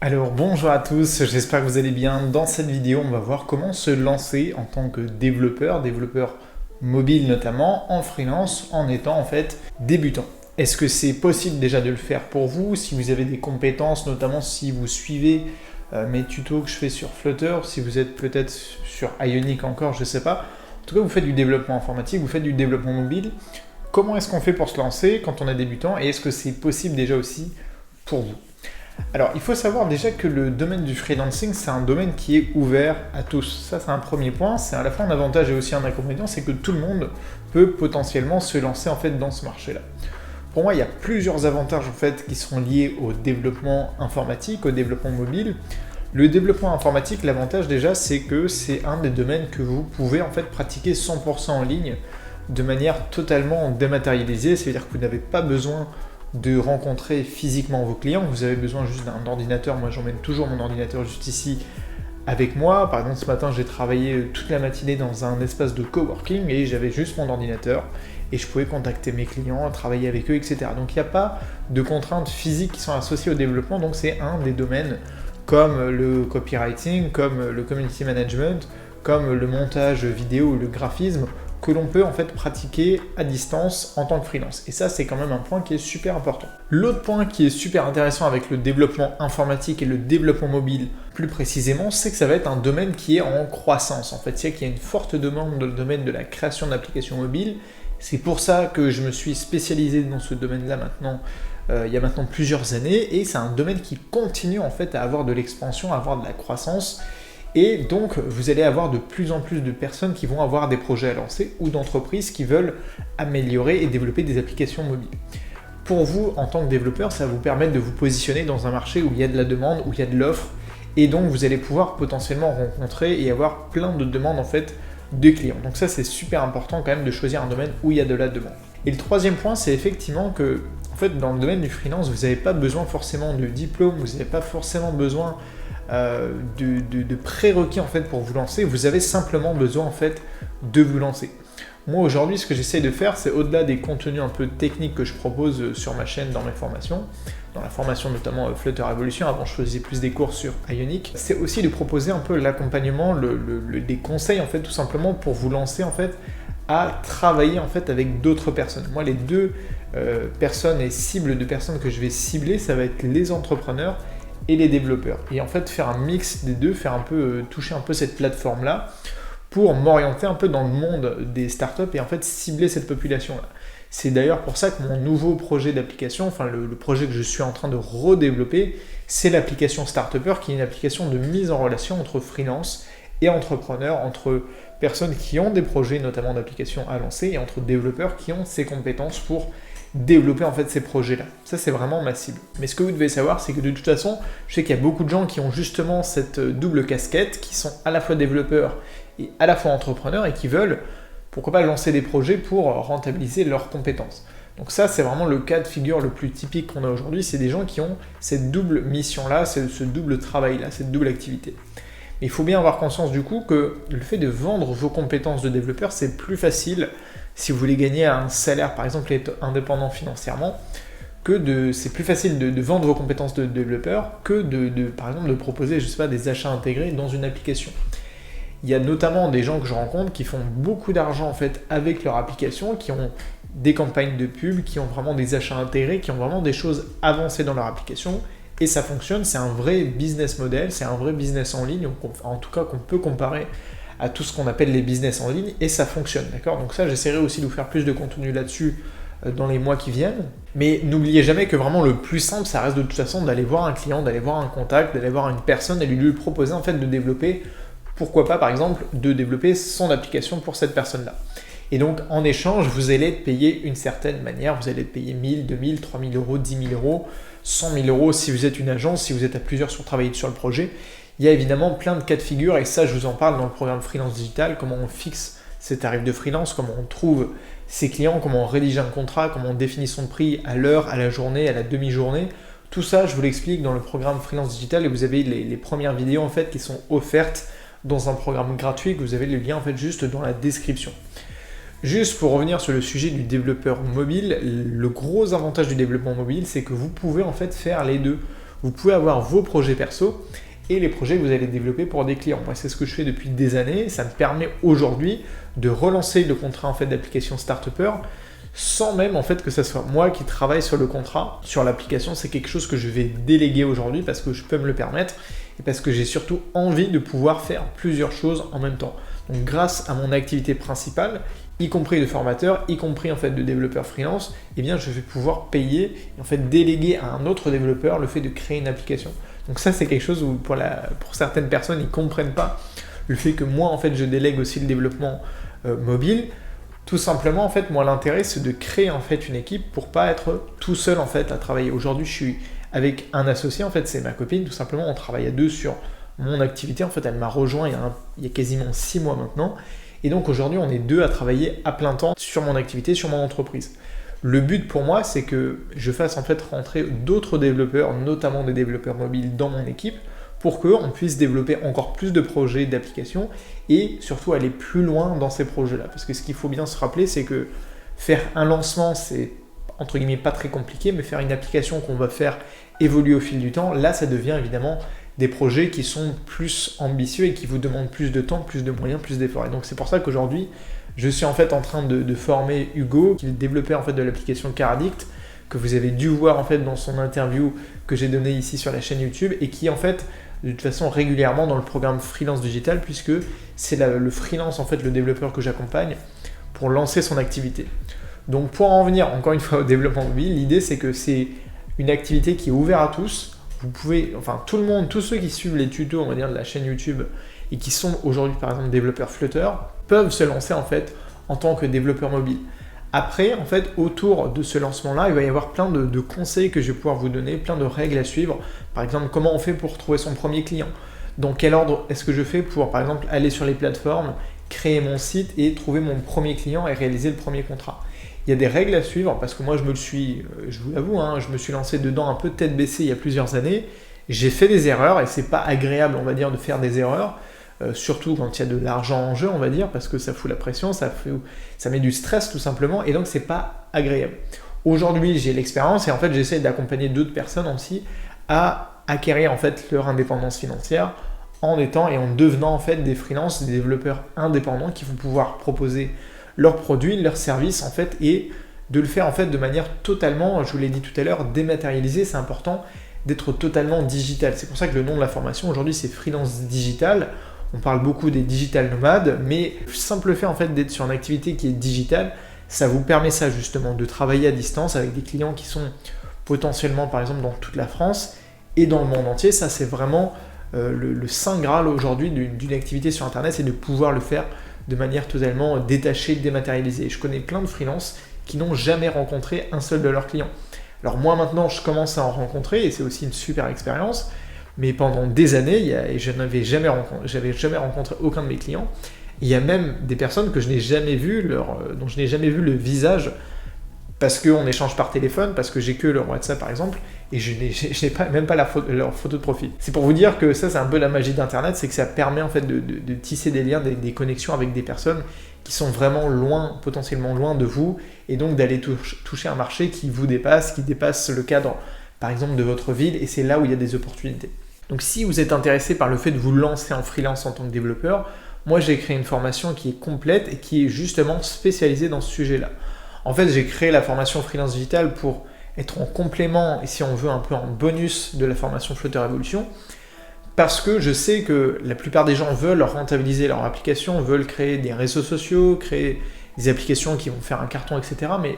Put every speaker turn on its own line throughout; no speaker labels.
Alors bonjour à tous, j'espère que vous allez bien. Dans cette vidéo, on va voir comment se lancer en tant que développeur mobile notamment, en freelance, en étant en fait débutant. Est-ce que c'est possible déjà de le faire pour vous, si vous avez des compétences, notamment si vous suivez mes tutos que je fais sur Flutter, si vous êtes peut-être sur Ionic encore, je ne sais pas. En tout cas, vous faites du développement informatique, vous faites du développement mobile. Comment est-ce qu'on fait pour se lancer quand on est débutant et est-ce que c'est possible déjà aussi pour vous? Alors, il faut savoir déjà que le domaine du freelancing, c'est un domaine qui est ouvert à tous. Ça, c'est un premier point. C'est à la fois un avantage et aussi un inconvénient, c'est que tout le monde peut potentiellement se lancer en fait dans ce marché-là. Pour moi, il y a plusieurs avantages en fait qui sont liés au développement informatique, au développement mobile. Le développement informatique, l'avantage déjà, c'est que c'est un des domaines que vous pouvez en fait pratiquer 100% en ligne de manière totalement dématérialisée. C'est-à-dire que vous n'avez pas besoin de rencontrer physiquement vos clients, vous avez besoin juste d'un ordinateur. Moi j'emmène toujours mon ordinateur juste ici avec moi. Par exemple ce matin j'ai travaillé toute la matinée dans un espace de coworking et j'avais juste mon ordinateur et je pouvais contacter mes clients, travailler avec eux, etc. Donc il n'y a pas de contraintes physiques qui sont associées au développement, donc c'est un des domaines comme le copywriting, comme le community management, comme le montage vidéo ou le graphisme, que l'on peut en fait pratiquer à distance en tant que freelance. Et ça, c'est quand même un point qui est super important. L'autre point qui est super intéressant avec le développement informatique et le développement mobile, plus précisément, c'est que ça va être un domaine qui est en croissance. En fait, c'est qu'il y a une forte demande dans le domaine de la création d'applications mobiles. C'est pour ça que je me suis spécialisé dans ce domaine-là maintenant, il y a maintenant plusieurs années, et c'est un domaine qui continue en fait à avoir de l'expansion, à avoir de la croissance. Et donc, vous allez avoir de plus en plus de personnes qui vont avoir des projets à lancer ou d'entreprises qui veulent améliorer et développer des applications mobiles. Pour vous, en tant que développeur, ça va vous permettre de vous positionner dans un marché où il y a de la demande, où il y a de l'offre, et donc vous allez pouvoir potentiellement rencontrer et avoir plein de demandes en fait de clients. Donc ça, c'est super important quand même de choisir un domaine où il y a de la demande. Et le troisième point, c'est effectivement que en fait, dans le domaine du freelance, vous n'avez pas besoin forcément de diplôme, vous n'avez pas forcément besoin de prérequis en fait pour vous lancer. Vous avez simplement besoin en fait de vous lancer. Moi aujourd'hui, ce que j'essaye de faire, c'est au-delà des contenus un peu techniques que je propose sur ma chaîne dans mes formations, dans la formation notamment Flutter Evolution, avant je faisais plus des cours sur Ionic, c'est aussi de proposer un peu l'accompagnement, des conseils en fait tout simplement pour vous lancer en fait à travailler en fait avec d'autres personnes. Moi les deux personnes et cibles de personnes que je vais cibler, ça va être les entrepreneurs et les développeurs. Et en fait faire un mix des deux, faire un peu toucher un peu cette plateforme là pour m'orienter un peu dans le monde des startups et en fait cibler cette population là. C'est d'ailleurs pour ça que mon nouveau projet d'application, enfin le projet que je suis en train de redévelopper, c'est l'application Startupper, qui est une application de mise en relation entre freelance et entrepreneurs, entre personnes qui ont des projets notamment d'applications à lancer et entre développeurs qui ont ces compétences pour développer en fait ces projets-là. Ça, c'est vraiment ma cible. Mais ce que vous devez savoir, c'est que de toute façon, je sais qu'il y a beaucoup de gens qui ont justement cette double casquette, qui sont à la fois développeurs et à la fois entrepreneurs et qui veulent, pourquoi pas, lancer des projets pour rentabiliser leurs compétences. Donc ça, c'est vraiment le cas de figure le plus typique qu'on a aujourd'hui, c'est des gens qui ont cette double mission-là, ce double travail-là, cette double activité. Mais il faut bien avoir conscience du coup que le fait de vendre vos compétences de développeur, c'est plus facile si vous voulez gagner un salaire, par exemple, et être indépendant financièrement, c'est plus facile de vendre vos compétences de développeur que par exemple, de proposer, je sais pas, des achats intégrés dans une application. Il y a notamment des gens que je rencontre qui font beaucoup d'argent en fait avec leur application, qui ont des campagnes de pub, qui ont vraiment des achats intégrés, qui ont vraiment des choses avancées dans leur application, et ça fonctionne, c'est un vrai business model, c'est un vrai business en ligne, en tout cas qu'on peut comparer à tout ce qu'on appelle les business en ligne, et ça fonctionne, d'accord? Donc ça, j'essaierai aussi de vous faire plus de contenu là-dessus dans les mois qui viennent. Mais n'oubliez jamais que vraiment le plus simple, ça reste de toute façon d'aller voir un client, d'aller voir un contact, d'aller voir une personne et lui proposer en fait de développer, pourquoi pas par exemple, de développer son application pour cette personne-là. Et donc en échange, vous allez être payé d'une certaine manière, vous allez être payé 1000, 2000, 3000 euros, 10 000 euros, 100 000 euros si vous êtes une agence, si vous êtes à plusieurs sur travailler sur le projet. Il y a évidemment plein de cas de figure et ça je vous en parle dans le programme Freelance Digital, comment on fixe ses tarifs de freelance, comment on trouve ses clients, comment on rédige un contrat, comment on définit son prix à l'heure, à la journée, à la demi-journée. Tout ça je vous l'explique dans le programme Freelance Digital et vous avez les premières vidéos en fait qui sont offertes dans un programme gratuit que vous avez le lien en fait juste dans la description. Juste pour revenir sur le sujet du développeur mobile, le gros avantage du développement mobile, c'est que vous pouvez en fait faire les deux. vous pouvez avoir vos projets perso et les projets que vous allez développer pour des clients. Moi, c'est ce que je fais depuis des années. Ça me permet aujourd'hui de relancer le contrat en fait d'application Startupper sans même en fait que ça soit moi qui travaille sur le contrat, sur l'application. C'est quelque chose que je vais déléguer aujourd'hui parce que je peux me le permettre et parce que j'ai surtout envie de pouvoir faire plusieurs choses en même temps. Donc grâce à mon activité principale, y compris de formateur, y compris en fait de développeur freelance, eh bien je vais pouvoir payer et en fait déléguer à un autre développeur le fait de créer une application. Donc ça c'est quelque chose où pour certaines personnes ils comprennent pas le fait que moi en fait je délègue aussi le développement mobile. Tout simplement en fait moi l'intérêt c'est de créer en fait une équipe pour pas être tout seul en fait à travailler. Aujourd'hui je suis avec un associé en fait, c'est ma copine, tout simplement on travaille à deux sur mon activité. En fait elle m'a rejoint il y a quasiment 6 mois maintenant. Et donc aujourd'hui, on est deux à travailler à plein temps sur mon activité, sur mon entreprise. Le but pour moi, c'est que je fasse en fait rentrer d'autres développeurs, notamment des développeurs mobiles dans mon équipe, pour qu'on puisse développer encore plus de projets, d'applications et surtout aller plus loin dans ces projets-là. Parce que ce qu'il faut bien se rappeler, c'est que faire un lancement, c'est entre guillemets pas très compliqué, mais faire une application qu'on va faire évoluer au fil du temps, là, ça devient évidemment des projets qui sont plus ambitieux et qui vous demandent plus de temps, plus de moyens, plus d'efforts. Et donc c'est pour ça qu'aujourd'hui, je suis en fait en train de former Hugo, qui est le développeur en fait de l'application Caraddict, que vous avez dû voir en fait dans son interview que j'ai donné ici sur la chaîne YouTube et qui en fait de toute façon régulièrement dans le programme Freelance Digital, puisque c'est le freelance en fait le développeur que j'accompagne pour lancer son activité. Donc pour en venir encore une fois au développement mobile, l'idée c'est que c'est une activité qui est ouverte à tous. Vous pouvez, enfin tout le monde, tous ceux qui suivent les tutos, on va dire, de la chaîne YouTube et qui sont aujourd'hui par exemple développeurs Flutter, peuvent se lancer en fait en tant que développeur mobile. Après, en fait, autour de ce lancement-là, il va y avoir plein de conseils que je vais pouvoir vous donner, plein de règles à suivre. Par exemple, comment on fait pour trouver son premier client? Dans quel ordre est-ce que je fais pour, par exemple, aller sur les plateformes, créer mon site et trouver mon premier client et réaliser le premier contrat? Il y a des règles à suivre parce que moi je vous l'avoue, je me suis lancé dedans un peu tête baissée il y a plusieurs années. J'ai fait des erreurs et c'est pas agréable, on va dire, de faire des erreurs, surtout quand il y a de l'argent en jeu, on va dire, parce que ça fout la pression, ça met du stress tout simplement et donc c'est pas agréable. Aujourd'hui j'ai l'expérience et en fait j'essaie d'accompagner d'autres personnes aussi à acquérir en fait leur indépendance financière en étant et en devenant en fait des freelances, des développeurs indépendants qui vont pouvoir proposer leurs produits, leurs services en fait, et de le faire en fait de manière totalement, je vous l'ai dit tout à l'heure, dématérialisée. C'est important d'être totalement digital. C'est pour ça que le nom de la formation aujourd'hui c'est Freelance Digital. On parle beaucoup des digital nomades, mais le simple fait en fait d'être sur une activité qui est digitale, ça vous permet ça justement de travailler à distance avec des clients qui sont potentiellement par exemple dans toute la France et dans le monde entier. Ça c'est vraiment le saint graal aujourd'hui d'une activité sur internet, c'est de pouvoir le faire de manière totalement détachée, dématérialisée. Je connais plein de freelances qui n'ont jamais rencontré un seul de leurs clients. Alors moi maintenant je commence à en rencontrer et c'est aussi une super expérience, mais pendant des années j'avais jamais rencontré aucun de mes clients. Il y a même des personnes que je n'ai jamais vu dont je n'ai jamais vu le visage parce qu'on échange par téléphone, parce que j'ai que leur WhatsApp par exemple, et je n'ai même pas leur photo de profil. C'est pour vous dire que ça c'est un peu la magie d'Internet, c'est que ça permet en fait de tisser des liens, des connexions avec des personnes qui sont vraiment loin, potentiellement loin de vous, et donc d'aller toucher un marché qui vous dépasse, qui dépasse le cadre par exemple de votre ville, et c'est là où il y a des opportunités. Donc si vous êtes intéressé par le fait de vous lancer en freelance en tant que développeur, moi j'ai créé une formation qui est complète et qui est justement spécialisée dans ce sujet-là. En fait, j'ai créé la formation Freelance Digital pour être en complément, et si on veut un peu en bonus de la formation Flutter Evolution, parce que je sais que la plupart des gens veulent rentabiliser leur application, veulent créer des réseaux sociaux, créer des applications qui vont faire un carton, etc. Mais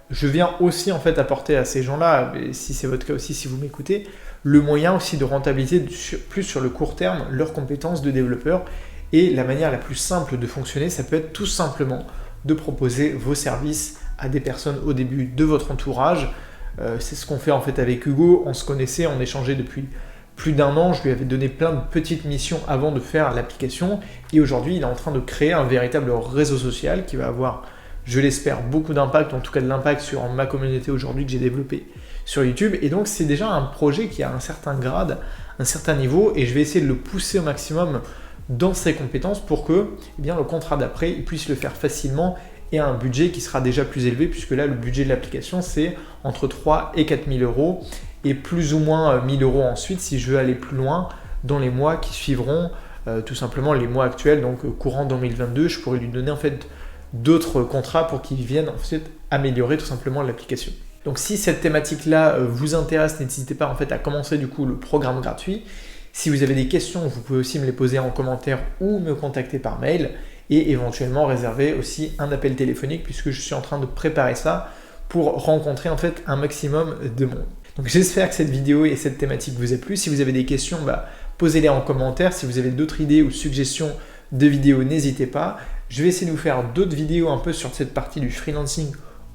je viens aussi en fait apporter à ces gens-là, et si c'est votre cas aussi, si vous m'écoutez, le moyen aussi de rentabiliser plus sur le court terme leurs compétences de développeur. Et la manière la plus simple de fonctionner, ça peut être tout simplement de proposer vos services à des personnes au début de votre entourage. C'est ce qu'on fait en fait avec Hugo. On se connaissait, on échangeait depuis plus d'1 an. Je lui avais donné plein de petites missions avant de faire l'application. Et aujourd'hui, il est en train de créer un véritable réseau social qui va avoir, je l'espère, beaucoup d'impact, en tout cas de l'impact sur ma communauté aujourd'hui que j'ai développée sur YouTube. Et donc, c'est déjà un projet qui a un certain grade, un certain niveau. Et je vais essayer de le pousser au maximum dans ses compétences pour que le contrat d'après, il puisse le faire facilement et à un budget qui sera déjà plus élevé, puisque là, le budget de l'application, c'est entre 3 et 4 000 euros. et plus ou moins 1000 € ensuite si je veux aller plus loin dans les mois qui suivront, tout simplement les mois actuels, donc courant 2022, je pourrais lui donner en fait d'autres contrats pour qu'ils viennent en fait améliorer tout simplement l'application. Donc si cette thématique-là vous intéresse, n'hésitez pas en fait à commencer du coup le programme gratuit. Si vous avez des questions, vous pouvez aussi me les poser en commentaire ou me contacter par mail et éventuellement réserver aussi un appel téléphonique puisque je suis en train de préparer ça pour rencontrer en fait un maximum de monde. Donc j'espère que cette vidéo et cette thématique vous a plu. Si vous avez des questions, posez-les en commentaire. Si vous avez d'autres idées ou suggestions de vidéos, n'hésitez pas. Je vais essayer de vous faire d'autres vidéos un peu sur cette partie du freelancing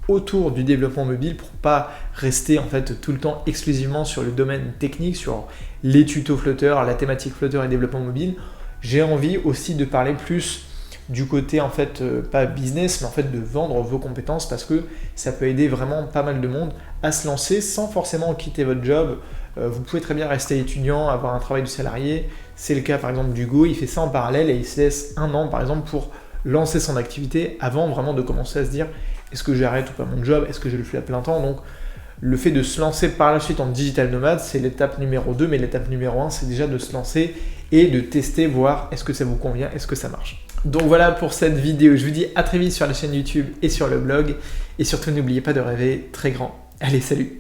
autour du développement mobile pour pas rester en fait tout le temps exclusivement sur le domaine technique, sur les tutos Flutter, la thématique Flutter et développement mobile. J'ai envie aussi de parler plus du côté en fait pas business mais en fait de vendre vos compétences parce que ça peut aider vraiment pas mal de monde à se lancer sans forcément quitter votre job. Vous pouvez très bien rester étudiant, avoir un travail de salarié. C'est le cas par exemple d'Hugo, il fait ça en parallèle et il se laisse 1 an par exemple pour lancer son activité avant vraiment de commencer à se dire est-ce que j'arrête ou pas mon job, est-ce que je le fais à plein temps. Donc le fait de se lancer par la suite en digital nomade, c'est l'étape numéro 2, mais l'étape numéro 1, c'est déjà de se lancer et de tester, voir est-ce que ça vous convient, est-ce que ça marche. Donc voilà pour cette vidéo, je vous dis à très vite sur la chaîne YouTube et sur le blog, et surtout n'oubliez pas de rêver très grand. Allez, salut!